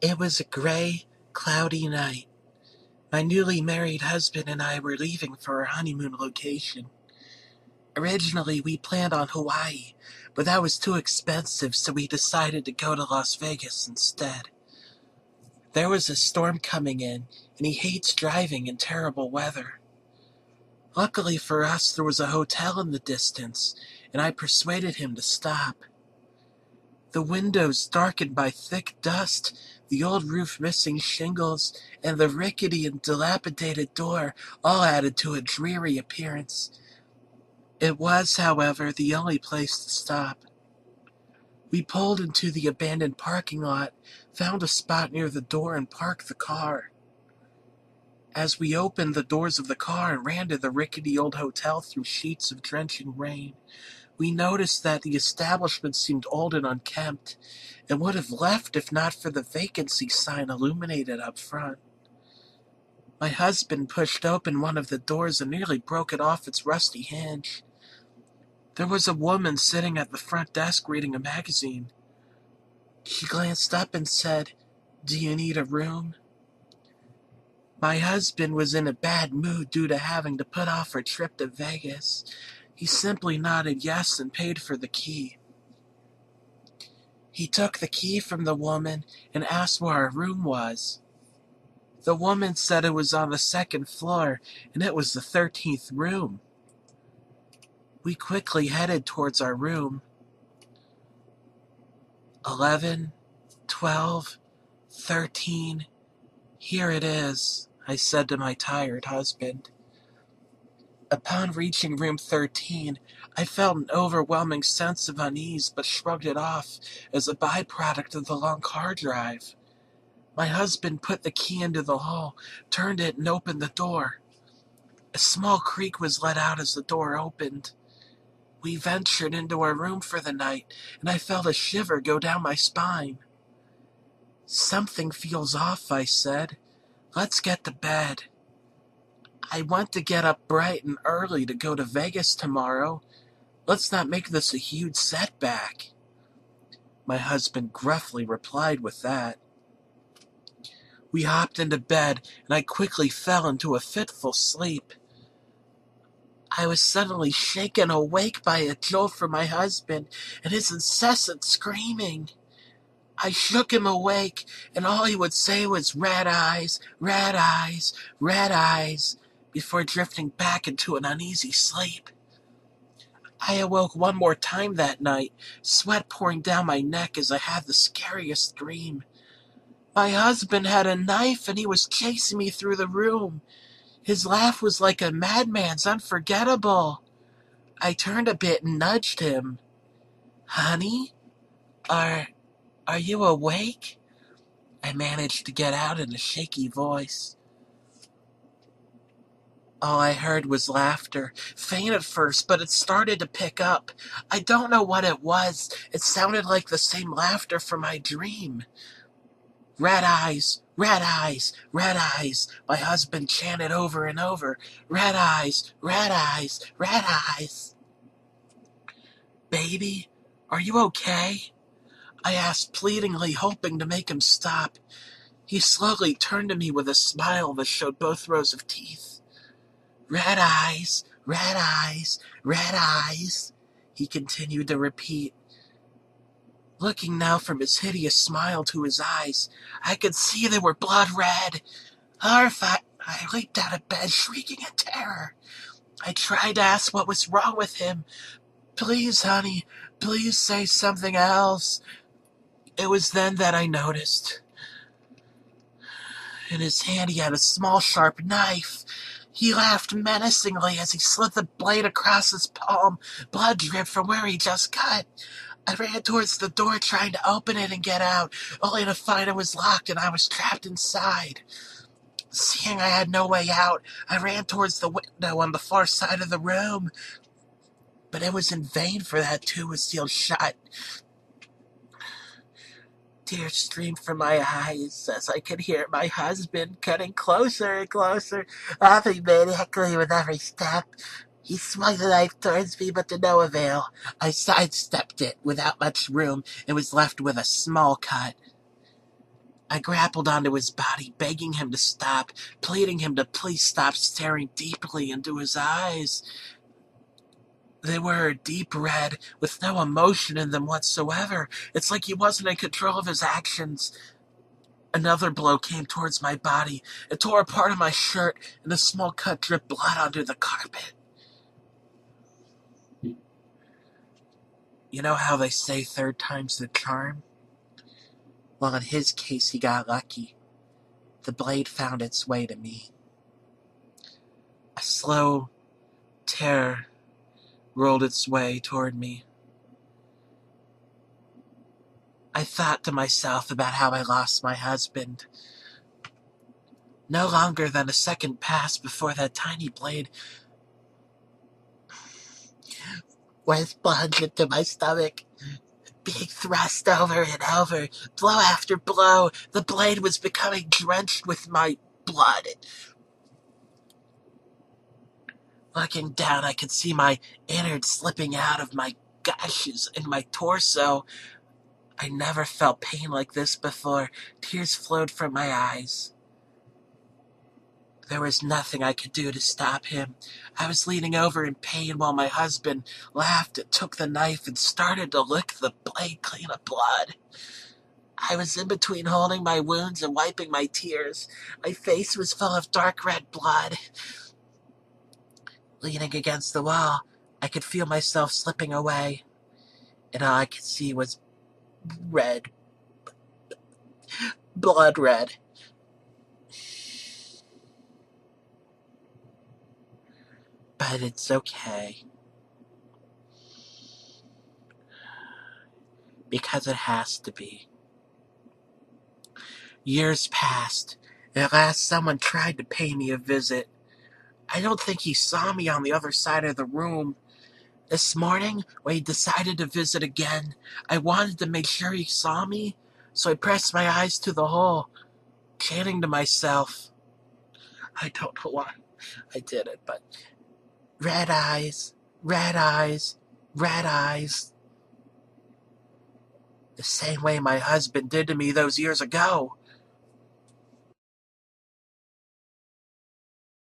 It was a gray, cloudy night. My newly married husband and I were leaving for our honeymoon location. Originally, we planned on Hawaii, but that was too expensive, so we decided to go to Las Vegas instead. There was a storm coming in, and he hates driving in terrible weather. Luckily for us, there was a hotel in the distance, and I persuaded him to stop. The windows darkened by thick dust, the old roof missing shingles, and the rickety and dilapidated door all added to a dreary appearance. It was, however, the only place to stop. We pulled into the abandoned parking lot, found a spot near the door, and parked the car. As we opened the doors of the car and ran to the rickety old hotel through sheets of drenching rain, we noticed that the establishment seemed old and unkempt, and would have left if not for the vacancy sign illuminated up front. My husband pushed open one of the doors and nearly broke it off its rusty hinge. There was a woman sitting at the front desk reading a magazine. She glanced up and said, "Do you need a room?" My husband was in a bad mood due to having to put off our trip to Vegas. He simply nodded yes and paid for the key. He took the key from the woman and asked where our room was. The woman said it was on the second floor, and it was the 13th room. We quickly headed towards our room. 11, 12, 13. Here it is, I said to my tired husband. Upon reaching room 13, I felt an overwhelming sense of unease but shrugged it off as a byproduct of the long car drive. My husband put the key into the hole, turned it, and opened the door. A small creak was let out as the door opened. We ventured into our room for the night, and I felt a shiver go down my spine. "Something feels off," I said. "Let's get to bed. I want to get up bright and early to go to Vegas tomorrow. Let's not make this a huge setback." My husband gruffly replied with that. We hopped into bed, and I quickly fell into a fitful sleep. I was suddenly shaken awake by a jolt from my husband and his incessant screaming. I shook him awake, and all he would say was "red eyes, red eyes, red eyes," before drifting back into an uneasy sleep. I awoke one more time that night, sweat pouring down my neck as I had the scariest dream. My husband had a knife and he was chasing me through the room. His laugh was like a madman's, unforgettable. I turned a bit and nudged him. "Honey, are you awake?" I managed to get out in a shaky voice. All I heard was laughter, faint at first, but it started to pick up. I don't know what it was. It sounded like the same laughter from my dream. "Red eyes, red eyes, red eyes," my husband chanted over and over. "Red eyes, red eyes, red eyes." "Baby, are you okay?" I asked pleadingly, hoping to make him stop. He slowly turned to me with a smile that showed both rows of teeth. "Red eyes, red eyes, red eyes," he continued to repeat. Looking now from his hideous smile to his eyes, I could see they were blood red. Horrified, I leaped out of bed, shrieking in terror. I tried to ask what was wrong with him. "Please, honey, please say something else." It was then that I noticed. In his hand he had a small sharp knife. He laughed menacingly as he slid the blade across his palm. Blood dripped from where he just cut. I ran towards the door trying to open it and get out, only to find it was locked and I was trapped inside. Seeing I had no way out, I ran towards the window on the far side of the room. But it was in vain, for that too was sealed shut. Tears streamed from my eyes as I could hear my husband cutting closer and closer, laughing maniacally with every step. He swung the knife towards me, but to no avail. I sidestepped it without much room and was left with a small cut. I grappled onto his body, begging him to stop, pleading him to please stop staring deeply into his eyes. They were deep red, with no emotion in them whatsoever. It's like he wasn't in control of his actions. Another blow came towards my body. It tore a part of my shirt, and a small cut dripped blood onto the carpet. You know how they say third time's the charm? Well, in his case, he got lucky. The blade found its way to me. A slow terror rolled its way toward me. I thought to myself about how I lost my husband. No longer than a second passed before that tiny blade was plunged into my stomach, being thrust over and over, blow after blow. The blade was becoming drenched with my blood. Looking down, I could see my innards slipping out of my gashes in my torso. I never felt pain like this before. Tears flowed from my eyes. There was nothing I could do to stop him. I was leaning over in pain while my husband laughed and took the knife and started to lick the blade clean of blood. I was in between holding my wounds and wiping my tears. My face was full of dark red blood. Leaning against the wall, I could feel myself slipping away, and all I could see was red. Blood red. But it's okay. Because it has to be. Years passed, and at last someone tried to pay me a visit. I don't think he saw me on the other side of the room. This morning, when he decided to visit again, I wanted to make sure he saw me, so I pressed my eyes to the hole, chanting to myself. I don't know why I did it, but red eyes, red eyes, red eyes. The same way my husband did to me those years ago.